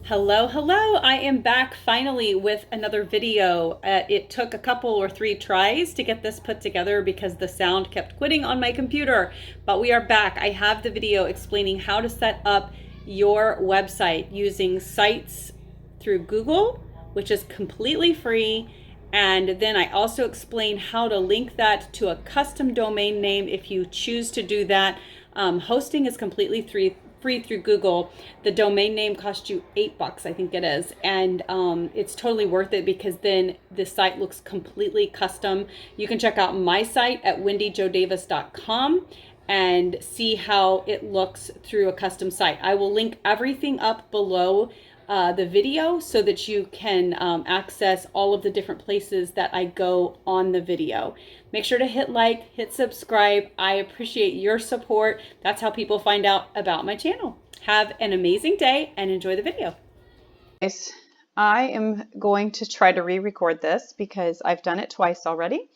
Hello, hello. I am back finally with another video. It took a couple or three tries to get this put together because the sound kept quitting on my computer, but we are back. I have the video explaining how to set up your website using sites through Google, which is completely free. And then I also explain how to link that to a custom domain name if you choose to do that. Hosting is completely free through Google. The domain name costs you $8, I think it is, and it's totally worth it because then the site looks completely custom. You can check out my site at wendyjodavis.com and see how it looks through a custom site. I will link everything up below the video so that you can access all of the different places that I go on the video. Make sure to hit like, hit subscribe. I appreciate your support. That's how people find out about my channel. Have an amazing day and enjoy the video. Guys, I am going to try to re-record this because I've done it twice already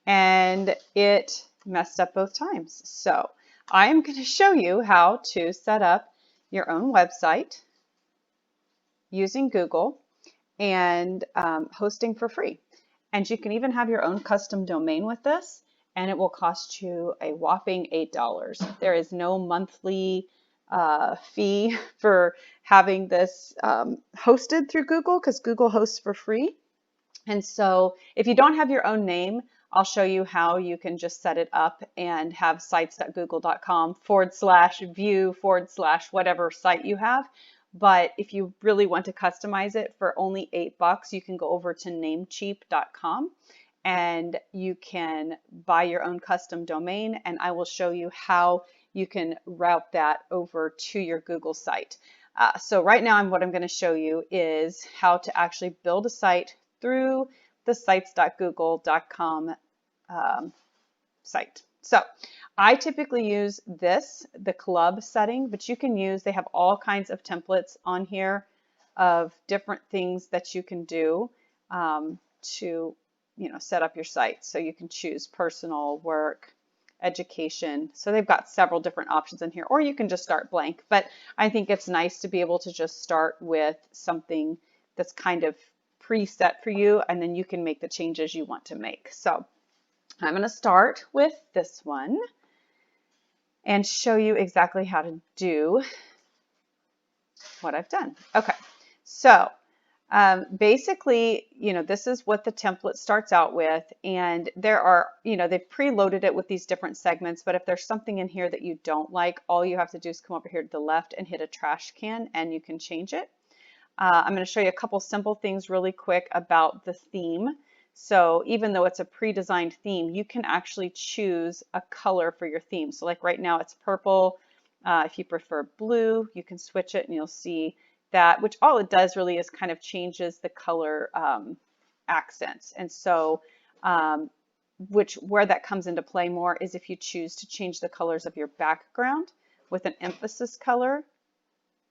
and it messed up both times. So I am going to show you how to set up your own website using Google and hosting for free. And you can even have your own custom domain with this, and it will cost you a whopping $8. There is no monthly fee for having this hosted through Google because Google hosts for free. And so if you don't have your own name, I'll show you how you can just set it up and have sites.google.com/view/ whatever site you have. But if you really want to customize it for only $8, you can go over to namecheap.com and you can buy your own custom domain, and I will show you how you can route that over to your Google site. So right now what I'm going to show you is how to actually build a site through the sites.google.com site. So I typically use the club setting, but you can use, they have all kinds of templates on here of different things that you can do to, set up your site. So you can choose personal, work, education. So they've got several different options in here, or you can just start blank. But I think it's nice to be able to just start with something that's kind of preset for you, and then you can make the changes you want to make. So I'm going to start with this one and show you exactly how to do what I've done. Okay, so basically, this is what the template starts out with, and there are, they've preloaded it with these different segments, but if there's something in here that you don't like, all you have to do is come over here to the left and hit a trash can and you can change it. I'm going to show you a couple simple things really quick about the theme. So even though it's a pre-designed theme, you can actually choose a color for your theme. So like right now it's purple. If you prefer blue, you can switch it and you'll see that, which all it does really is kind of changes the color accents. And so where that comes into play more is if you choose to change the colors of your background with an emphasis color,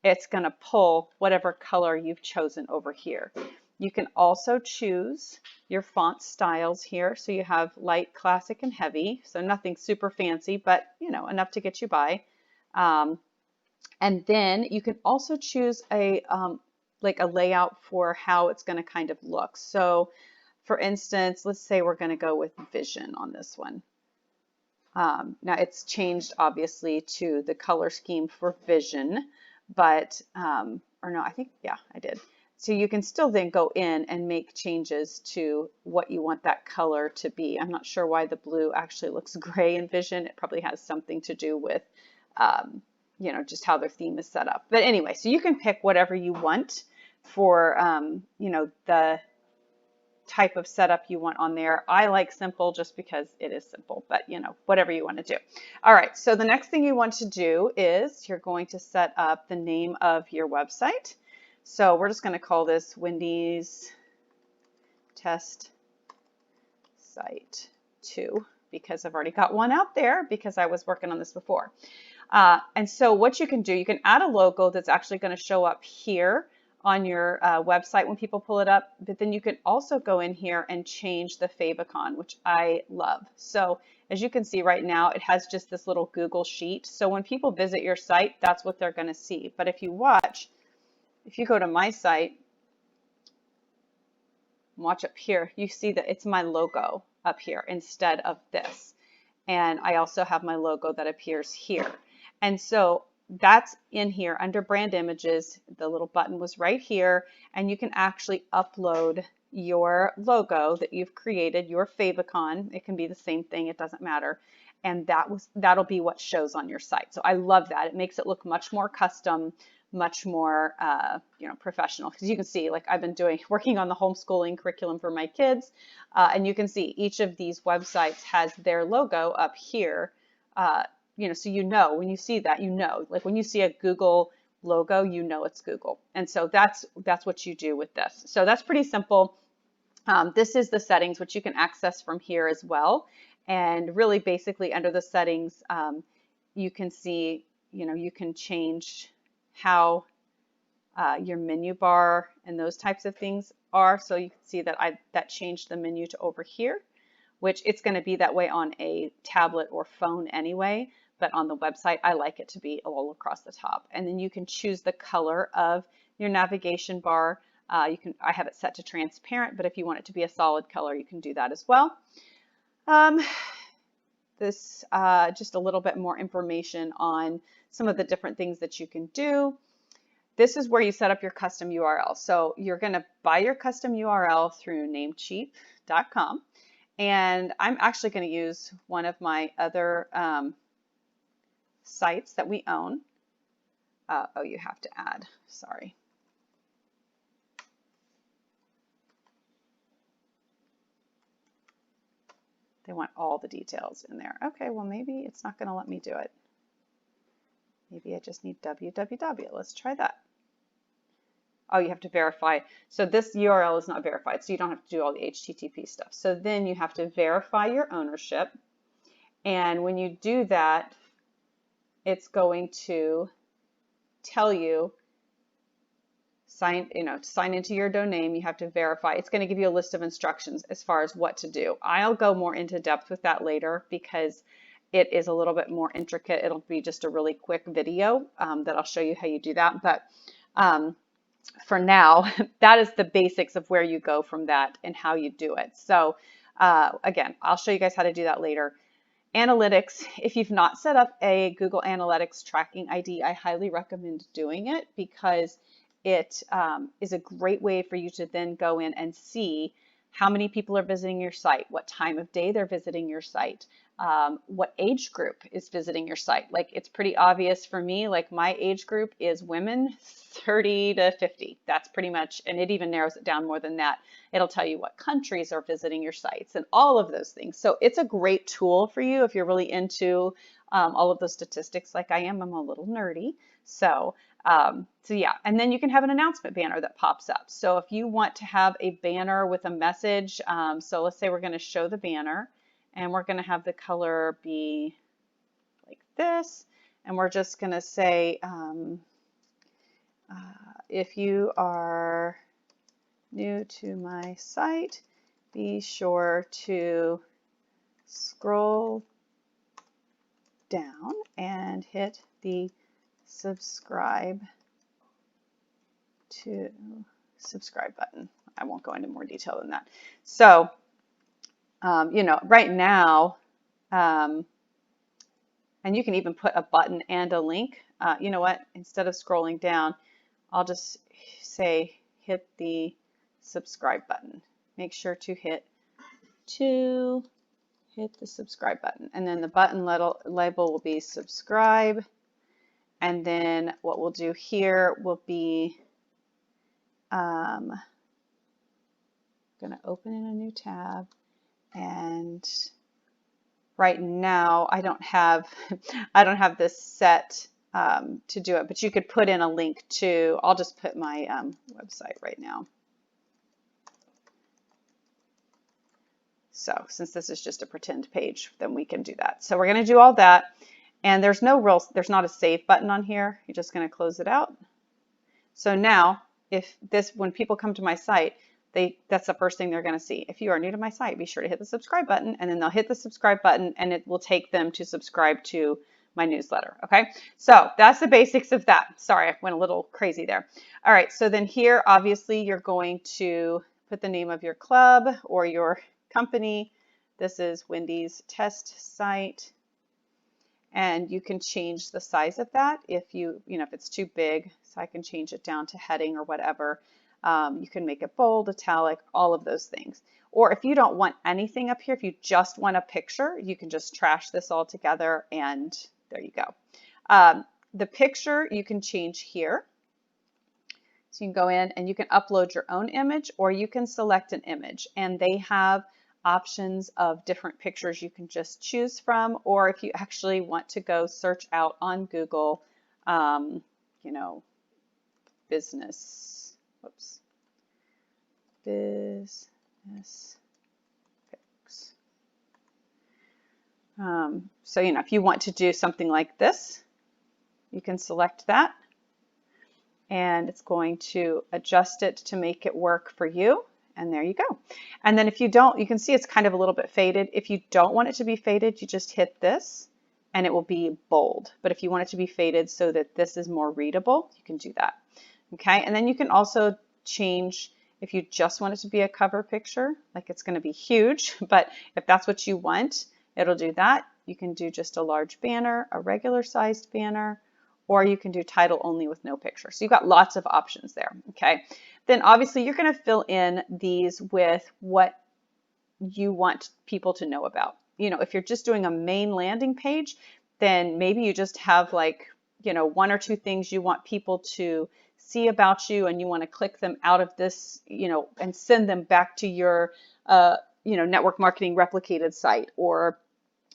it's going to pull whatever color you've chosen over here. You can also choose your font styles here. So you have light, classic, and heavy. So nothing super fancy, but enough to get you by. And then you can also choose like a layout for how it's going to kind of look. So for instance, let's say we're going to go with vision on this one. Now it's changed obviously to the color scheme for vision, but, or no, I think, yeah, I did. So you can still then go in and make changes to what you want that color to be. I'm not sure why the blue actually looks gray in vision. It probably has something to do with, just how their theme is set up. But anyway, so you can pick whatever you want for, the type of setup you want on there. I like simple just because it is simple, but whatever you want to do. All right, so the next thing you want to do is you're going to set up the name of your website. So we're just going to call this Wendy's Test Site 2 because I've already got one out there because I was working on this before. And so what you can do, you can add a logo that's actually going to show up here on your website when people pull it up, but then you can also go in here and change the favicon, which I love. So as you can see right now, it has just this little Google sheet. So when people visit your site, that's what they're going to see. But if you watch, if you go to my site, watch up here, you see that it's my logo up here instead of this. And I also have my logo that appears here. And so that's in here under brand images. The little button was right here, and you can actually upload your logo that you've created, your favicon. It can be the same thing, it doesn't matter. And that'll be what shows on your site. So I love that. It makes it look much more custom, much more professional, because you can see, like, I've been working on the homeschooling curriculum for my kids, and you can see each of these websites has their logo up here. So when you see that, like when you see a Google logo, it's Google. And so that's what you do with this. So that's pretty simple. This is the settings, which you can access from here as well. And really basically under the settings, you can see, you can change how your menu bar and those types of things are. So you can see that that changed the menu to over here, which it's going to be that way on a tablet or phone anyway. But on the website, I like it to be all across the top. And then you can choose the color of your navigation bar. I have it set to transparent, but if you want it to be a solid color, you can do that as well. This just a little bit more information on some of the different things that you can do. This is where you set up your custom URL. So you're going to buy your custom URL through namecheap.com. And I'm actually going to use one of my other sites that we own. Oh, you have to add, sorry. They want all the details in there. Okay, well, maybe it's not going to let me do it. Maybe I just need www. Let's try that. Oh, you have to verify. So this URL is not verified, so you don't have to do all the HTTP stuff. So then you have to verify your ownership. And when you do that, it's going to tell you, to sign into your domain, you have to verify. It's going to give you a list of instructions as far as what to do. I'll go more into depth with that later because it is a little bit more intricate. It'll be just a really quick video that I'll show you how you do that. But for now, that is the basics of where you go from that and how you do it. So again, I'll show you guys how to do that later. Analytics, if you've not set up a Google Analytics tracking ID, I highly recommend doing it because it is a great way for you to then go in and see how many people are visiting your site, what time of day they're visiting your site, what age group is visiting your site. Like, it's pretty obvious for me, like my age group is women 30 to 50. That's pretty much, and it even narrows it down more than that. It'll tell you what countries are visiting your sites and all of those things. So it's a great tool for you if you're really into all of those statistics like I am. I'm a little nerdy. So yeah, and then you can have an announcement banner that pops up. So if you want to have a banner with a message, so let's say we're going to show the banner and we're going to have the color be like this, and we're just going to say, if you are new to my site, be sure to scroll down and hit the subscribe button. I won't go into more detail than that. So, right now, and you can even put a button and a link. You know what? Instead of scrolling down, I'll just say hit the subscribe button. Make sure to hit the subscribe button. And then the button label will be subscribe. And then what we'll do here will be, going to open in a new tab. And right now I don't have this set to do it, but you could put in a link to, I'll just put my website right now. So since this is just a pretend page, then we can do that. So we're going to do all that. And there's not a save button on here. You're just going to close it out. So now, when people come to my site, that's the first thing they're going to see. If you are new to my site, be sure to hit the subscribe button, and then they'll hit the subscribe button, and it will take them to subscribe to my newsletter. Okay, so that's the basics of that. Sorry, I went a little crazy there. All right, so then here, obviously, you're going to put the name of your club or your company. This is Wendy's test site. And you can change the size of that if if it's too big, so I can change it down to heading or whatever. You can make it bold, italic, all of those things. Or if you don't want anything up here, if you just want a picture, you can just trash this all together and there you go. The picture you can change here. So you can go in and you can upload your own image or you can select an image, and they have options of different pictures you can just choose from, or if you actually want to go search out on Google, you know, business pics. So, if you want to do something like this, you can select that and it's going to adjust it to make it work for you. And there you go. And then if you don't, you can see it's kind of a little bit faded. If you don't want it to be faded, you just hit this and it will be bold. But if you want it to be faded so that this is more readable, you can do that. Okay, and then you can also change if you just want it to be a cover picture, like it's going to be huge, but if that's what you want, it'll do that. You can do just a large banner, a regular sized banner, or you can do title only with no picture. So you've got lots of options there, okay? Then obviously you're going to fill in these with what you want people to know about. If you're just doing a main landing page, then maybe you just have like, one or two things you want people to see about you and you want to click them out of this, and send them back to your, network marketing replicated site or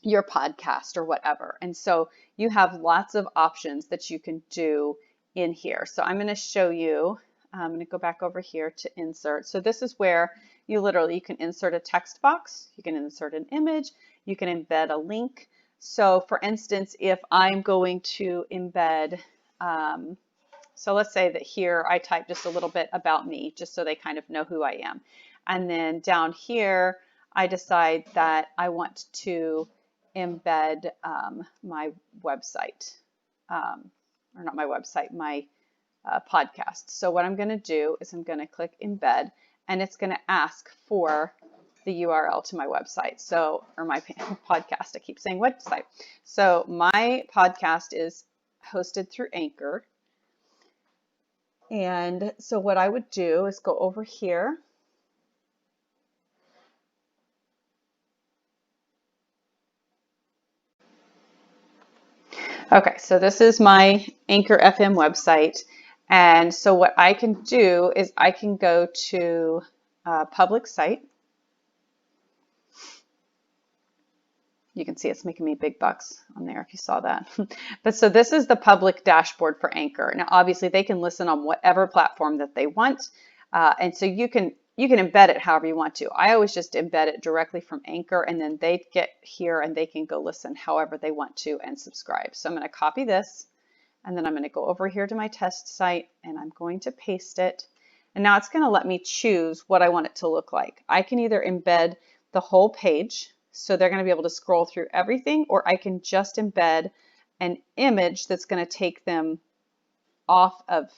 your podcast or whatever. And so you have lots of options that you can do in here. So I'm going to show you, I'm going to go back over here to insert. So this is where you can insert a text box, you can insert an image, you can embed a link. So for instance, if I'm going to embed, so let's say that here I type just a little bit about me, just so they kind of know who I am. And then down here, I decide that I want to embed my website, or not my website, my podcast. So what I'm going to do is I'm going to click embed, and it's going to ask for the URL to my website. So, or my podcast, I keep saying website. So my podcast is hosted through Anchor. And so what I would do is go over here. Okay, so this is my Anchor FM website. And so what I can do is I can go to a public site. You can see it's making me big bucks on there if you saw that. But so this is the public dashboard for Anchor. Now, obviously they can listen on whatever platform that they want. And so you can embed it however you want to. I always just embed it directly from Anchor, and then they get here and they can go listen however they want to and subscribe. So I'm going to copy this, and then I'm going to go over here to my test site and I'm going to paste it. And now it's going to let me choose what I want it to look like. I can either embed the whole page, so they're going to be able to scroll through everything, or I can just embed an image that's going to take them off of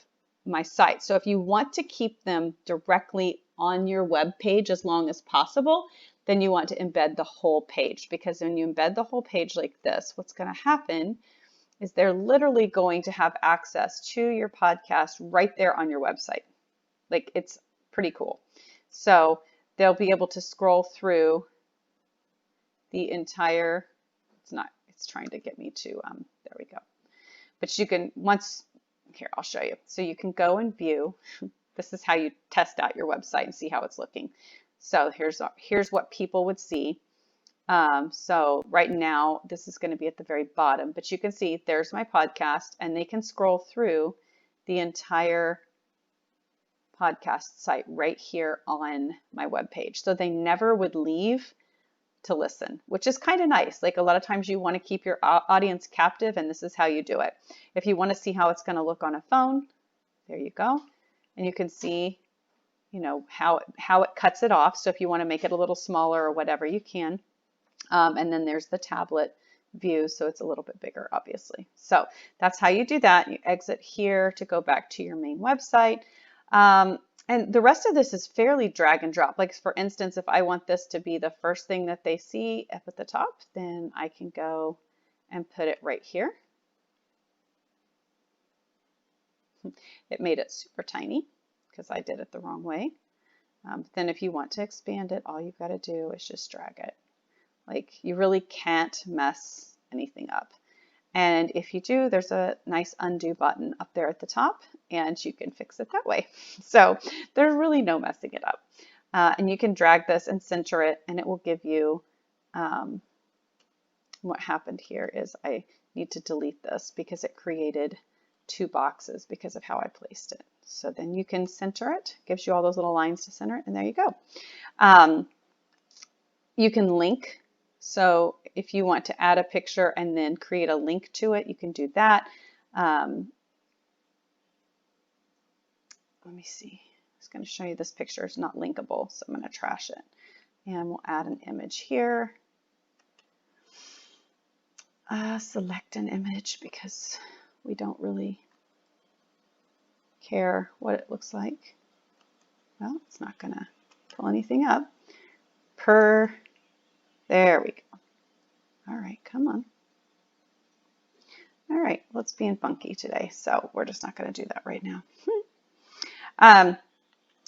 my site. So if you want to keep them directly on your web page as long as possible, then you want to embed the whole page, because when you embed the whole page like this, what's going to happen is they're literally going to have access to your podcast right there on your website. Like, it's pretty cool. So they'll be able to scroll through the entire, it's trying to get me to, there we go. But you can, here, I'll show you. So you can go and view. This is how you test out your website and see how it's looking. So here's what people would see. So right now, this is going to be at the very bottom, but you can see there's my podcast, and they can scroll through the entire podcast site right here on my webpage. So they never would leave to listen, which is kind of nice. Like, a lot of times you want to keep your audience captive, and this is how you do it. If you want to see how it's going to look on a phone, there you go. And you can see, how it cuts it off. So if you want to make it a little smaller or whatever, you can. And then there's the tablet view, so it's a little bit bigger, obviously. So that's how you do that. You exit here to go back to your main website. And the rest of this is fairly drag and drop. Like for instance, if I want this to be the first thing that they see up at the top, then I can go and put it right here. It made it super tiny because I did it the wrong way. Then if you want to expand it, all you've got to do is just drag it. Like you really can't mess anything up. And if you do, there's a nice undo button up there at the top and you can fix it that way. So there's really no messing it up. And you can drag this and center it and it will give you, what happened here is I need to delete this because it created two boxes because of how I placed it. So then you can center it, gives you all those little lines to center it, and there you go. You can link. So if you want to add a picture and then create a link to it, you can do that. Let me see. I was going to show you this picture. It's not linkable, so I'm going to trash it. And we'll add an image here. Select an image because we don't really care what it looks like. Well, it's not going to pull anything up. There we go. All right, come on. All right, let's be funky today. So we're just not going to do that right now.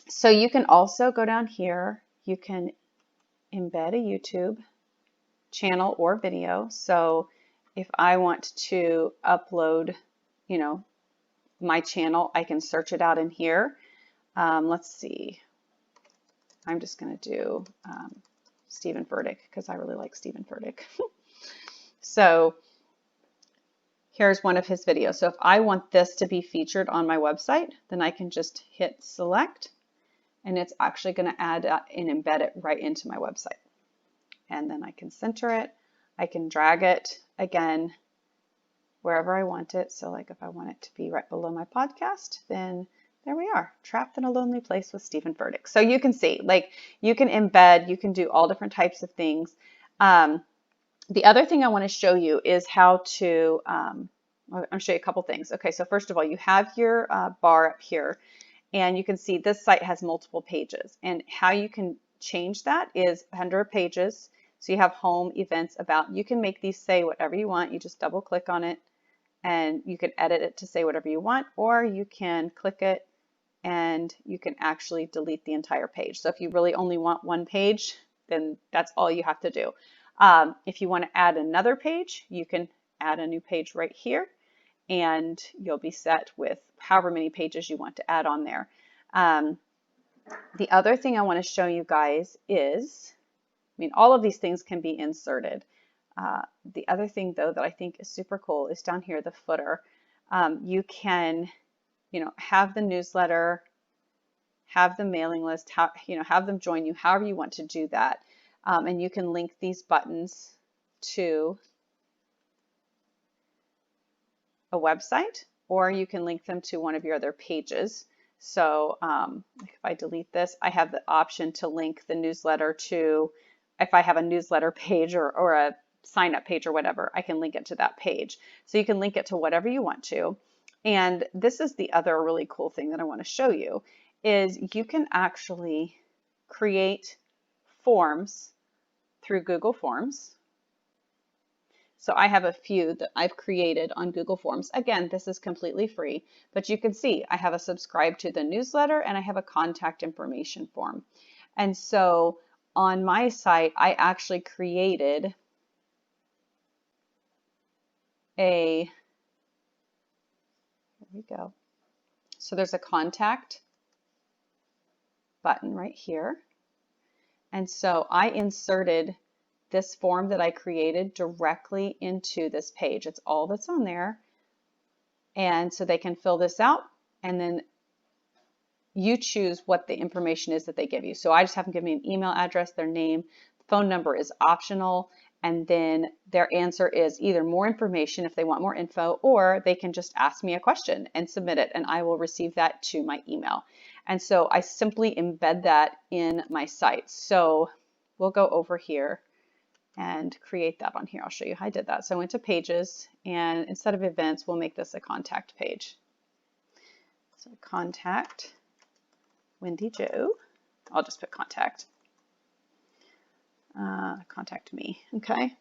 So you can also go down here. You can embed a YouTube channel or video. So if I want to upload, my channel, I can search it out in here. Let's see. I'm just going to do Stephen Furtick because I really like Stephen Furtick. So here's one of his videos. So if I want this to be featured on my website, then I can just hit select and it's actually going to add and embed it right into my website. And then I can center it. I can drag it again wherever I want it. So like if I want it to be right below my podcast, then there we are, trapped in a lonely place with Stephen Furtick. So you can see, like you can embed, you can do all different types of things. The other thing I want to show you is how to, I'll show you a couple things. Okay, so first of all, you have your bar up here and you can see this site has multiple pages, and how you can change that is under pages. So you have home, events, about. You can make these say whatever you want. You just double click on it and you can edit it to say whatever you want, or you can click it and you can actually delete the entire page. So if you really only want one page, then that's all you have to do. If you want to add another page, you can add a new page right here and you'll be set with however many pages you want to add on there. The other thing I want to show you guys is, all of these things can be inserted. The other thing though that I think is super cool is down here, the footer. You can, have the newsletter, have the mailing list, have them join you, however you want to do that. And you can link these buttons to a website, or you can link them to one of your other pages. So if I delete this, I have the option to link the newsletter to, if I have a newsletter page or a sign up page or whatever, I can link it to that page. So you can link it to whatever you want to. And this is the other really cool thing that I want to show you is you can actually create forms through Google Forms. So I have a few that I've created on Google Forms. Again, this is completely free, but you can see I have a subscribe to the newsletter and I have a contact information form. And so on my site, I actually created here we go. So there's a contact button right here. And so I inserted this form that I created directly into this page. It's all that's on there. And so they can fill this out and then you choose what the information is that they give you. So I just have them give me an email address, their name, phone number is optional, and then their answer is either more information if they want more info, or they can just ask me a question and submit it and I will receive that to my email. And so I simply embed that in my site. So we'll go over here and create that on here. I'll show you how I did that. So I went to pages, and instead of events, we'll make this a contact page. So contact Wendy Jo. I'll just put contact. Contact me, okay?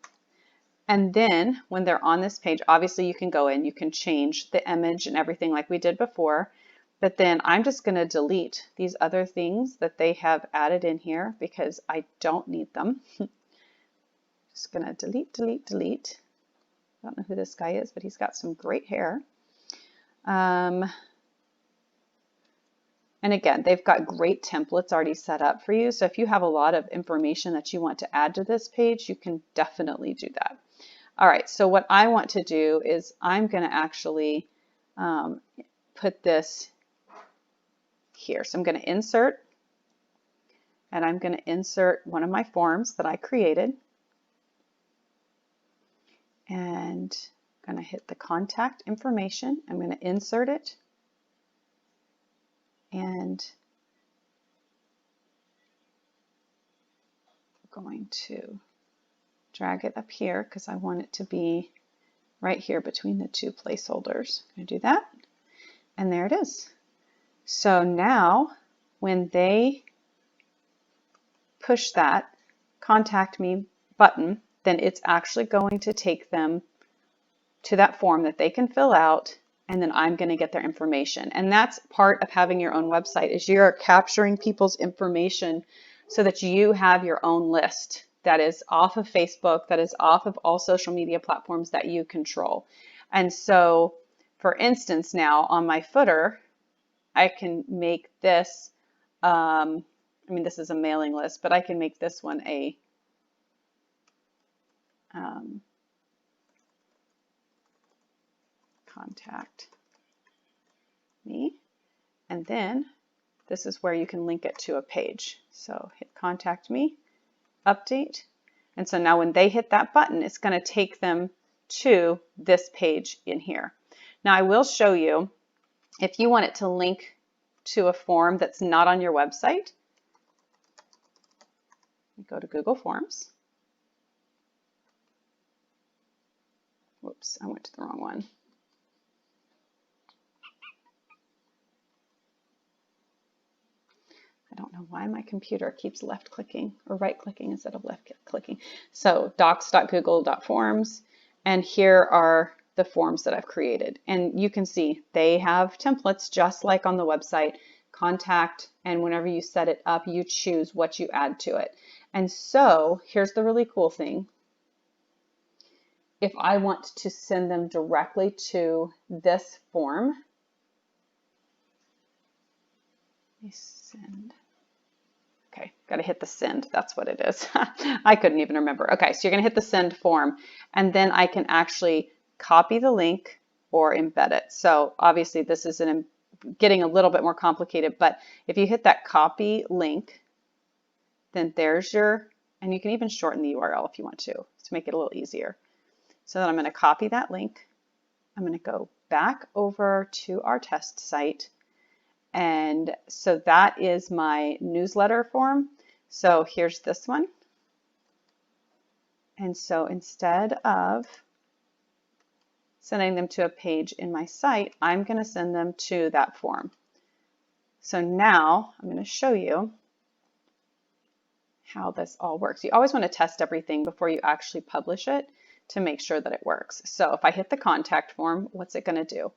And then when they're on this page, obviously you can go in, you can change the image and everything like we did before, but then I'm just gonna delete these other things that they have added in here because I don't need them. Just gonna delete, delete, delete. I don't know who this guy is, but he's got some great hair. And again, they've got great templates already set up for you. So if you have a lot of information that you want to add to this page, you can definitely do that. All right, so what I want to do is I'm going to actually put this here. So I'm going to insert, and I'm going to insert one of my forms that I created. And I'm going to hit the contact information. I'm going to insert it. And I'm going to drag it up here because I want it to be right here between the two placeholders. I'm going to do that, and there it is. So now when they push that contact me button, then it's actually going to take them to that form that they can fill out, and then I'm going to get their information. And that's part of having your own website, is you're capturing people's information so that you have your own list that is off of Facebook, that is off of all social media platforms that you control. And so, for instance, now on my footer, I can make this, I mean, this is a mailing list, but I can make this one a contact me, and then this is where you can link it to a page. So hit contact me, update, and so now when they hit that button, it's going to take them to this page in here. Now I will show you, if you want it to link to a form that's not on your website, go to Google Forms. Whoops, I went to the wrong one. I don't know why my computer keeps left clicking or right clicking instead of left clicking. So docs.google.forms, and here are the forms that I've created. And you can see they have templates just like on the website, contact, and whenever you set it up, you choose what you add to it. And so here's the really cool thing. If I want to send them directly to this form, let me send. Okay, got to hit the send. That's what it is. I couldn't even remember. Okay, so you're going to hit the send form, and then I can actually copy the link or embed it. So obviously this is getting a little bit more complicated, but if you hit that copy link, then there's your, and you can even shorten the URL if you want to make it a little easier. So then I'm going to copy that link. I'm going to go back over to our test site. And so that is my newsletter form. So here's this one. And so instead of sending them to a page in my site, I'm going to send them to that form. So now I'm going to show you how this all works. You always want to test everything before you actually publish it to make sure that it works. So if I hit the contact form, what's it going to do?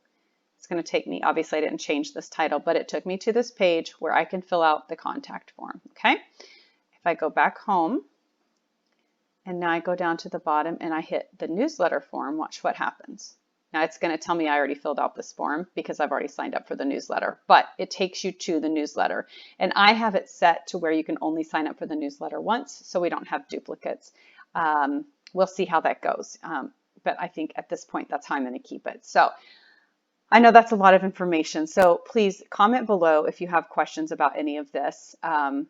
It's going to take me, obviously I didn't change this title, but it took me to this page where I can fill out the contact form, okay? If I go back home, and now I go down to the bottom and I hit the newsletter form, watch what happens. Now it's going to tell me I already filled out this form because I've already signed up for the newsletter, but it takes you to the newsletter. And I have it set to where you can only sign up for the newsletter once, so we don't have duplicates. We'll see how that goes. But I think at this point, that's how I'm going to keep it. So I know that's a lot of information. So please comment below if you have questions about any of this. I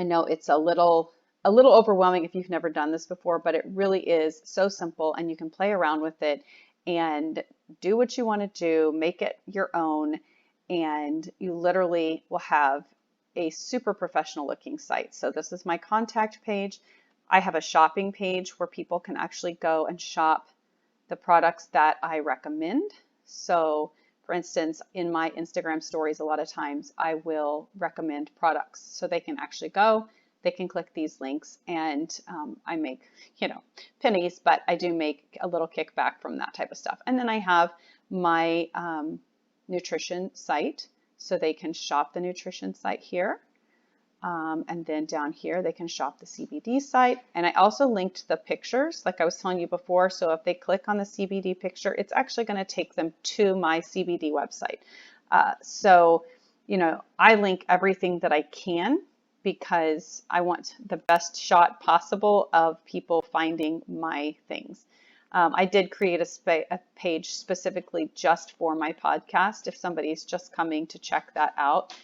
know it's a little overwhelming if you've never done this before, but it really is so simple, and you can play around with it and do what you want to do, make it your own, and you literally will have a super professional looking site. So this is my contact page. I have a shopping page where people can actually go and shop the products that I recommend. So for instance, in my Instagram stories, a lot of times I will recommend products so they can actually go, they can click these links, and I make, pennies, but I do make a little kickback from that type of stuff. And then I have my nutrition site, so they can shop the nutrition site here. And then down here, they can shop the CBD site. And I also linked the pictures, like I was telling you before. So if they click on the CBD picture, it's actually going to take them to my CBD website. I link everything that I can because I want the best shot possible of people finding my things. I did create a page specifically just for my podcast if somebody's just coming to check that out.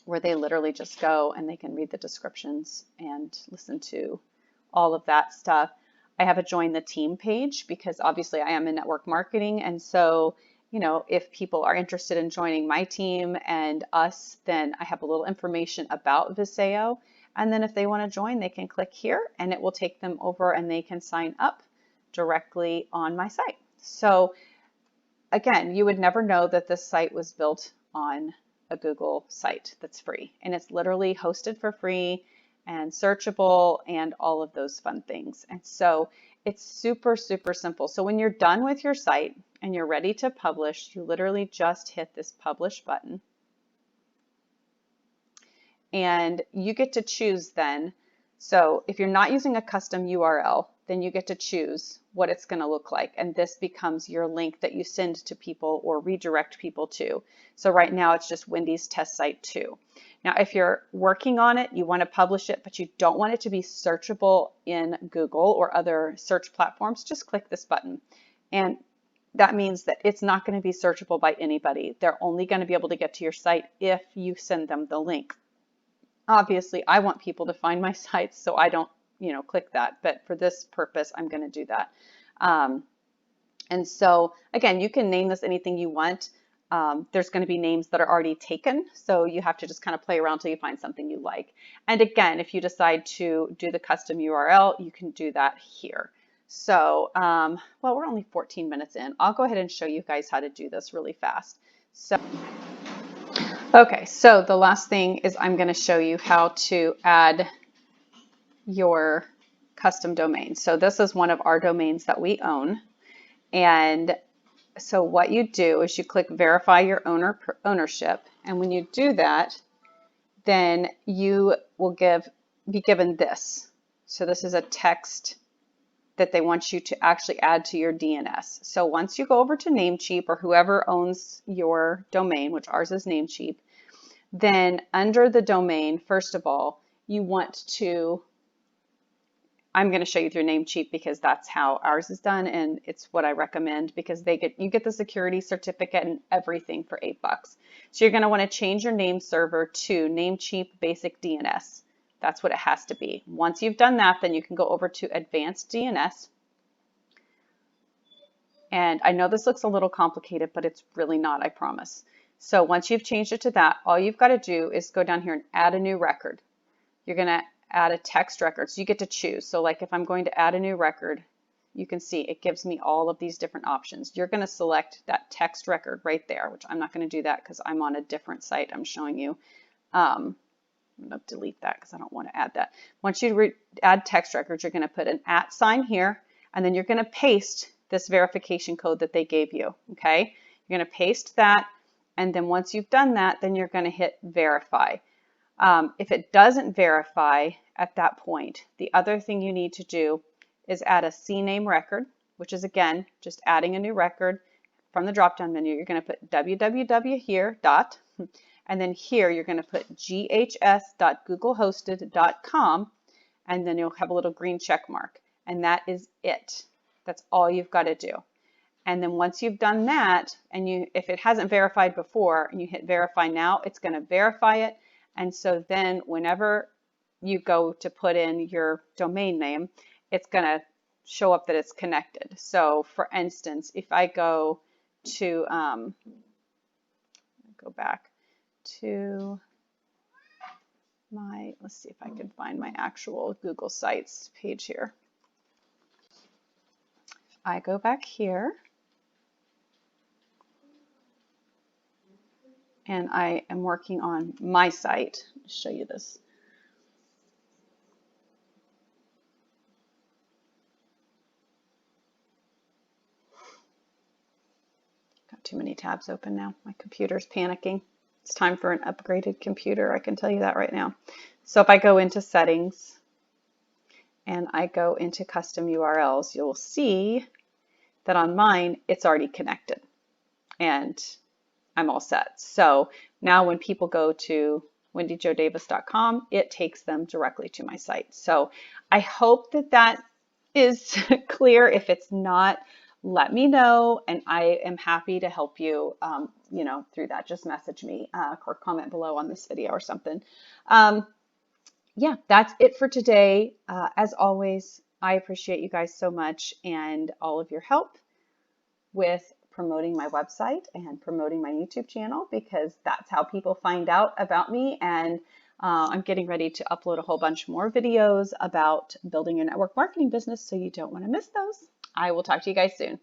Where they literally just go and they can read the descriptions and listen to all of that stuff. I have a join the team page because obviously I am in network marketing. And so, if people are interested in joining my team and us, then I have a little information about Viseo. And then if they want to join, they can click here and it will take them over and they can sign up directly on my site. So again, you would never know that this site was built on a Google site that's free, and it's literally hosted for free and searchable and all of those fun things. And so it's super, super simple. So when you're done with your site and you're ready to publish, you literally just hit this publish button. And you get to choose then. So if you're not using a custom URL, then you get to choose what it's going to look like. And this becomes your link that you send to people or redirect people to. So right now it's just Wendy's test site 2. Now, if you're working on it, you want to publish it, but you don't want it to be searchable in Google or other search platforms, just click this button. And that means that it's not going to be searchable by anybody. They're only going to be able to get to your site if you send them the link. Obviously, I want people to find my sites, so I don't click that, but for this purpose, I'm going to do that. And so again, you can name this anything you want. There's going to be names that are already taken, so you have to just kind of play around till you find something you like. And again, if you decide to do the custom URL, you can do that here. So, well, we're only 14 minutes in. I'll go ahead and show you guys how to do this really fast. Okay, so the last thing is I'm going to show you how to add your custom domain. So this is one of our domains that we own. And so what you do is you click verify your ownership. And when you do that, then you will be given this. So this is a text that they want you to actually add to your DNS. So once you go over to Namecheap or whoever owns your domain, which ours is Namecheap, then under the domain, first of all, you want to, I'm going to show you through Namecheap because that's how ours is done, and it's what I recommend because you get the security certificate and everything for $8. So you're going to want to change your name server to Namecheap Basic DNS. That's what it has to be. Once you've done that, then you can go over to Advanced DNS. And I know this looks a little complicated, but it's really not, I promise. So once you've changed it to that, all you've got to do is go down here and add a new record. You're going to add a text record, so you get to choose. So like if I'm going to add a new record, you can see it gives me all of these different options. You're going to select that text record right there, which I'm not going to do that because I'm on a different site I'm showing you. I'm going to delete that because I don't want to add that. Once you add text records, you're going to put an @ here, and then you're going to paste this verification code that they gave you, okay? You're going to paste that, and then once you've done that, then you're going to hit verify. If it doesn't verify at that point, the other thing you need to do is add a CNAME record, which is again, just adding a new record from the drop-down menu. You're going to put www here, and then here you're going to put ghs.googlehosted.com, and then you'll have a little green check mark. And that is it. That's all you've got to do. And then once you've done that, and if it hasn't verified before, and you hit verify now, it's going to verify it. And so then whenever you go to put in your domain name, it's going to show up that it's connected. So for instance, if I go to, go back to let's see if I can find my actual Google Sites page here. I go back here and I am working on my site. I'll show you this. Got too many tabs open now. My computer's panicking. It's time for an upgraded computer, I can tell you that right now. So if I go into settings and I go into custom URLs, you'll see that on mine, it's already connected and I'm all set. So now when people go to wendyjodavis.com, it takes them directly to my site. So I hope that that is clear. If it's not, let me know, and I am happy to help you, through that. Just message me or comment below on this video or something. Yeah, that's it for today. As always, I appreciate you guys so much and all of your help with promoting my website and promoting my YouTube channel, because that's how people find out about me. And I'm getting ready to upload a whole bunch more videos about building your network marketing business, so you don't want to miss those. I will talk to you guys soon.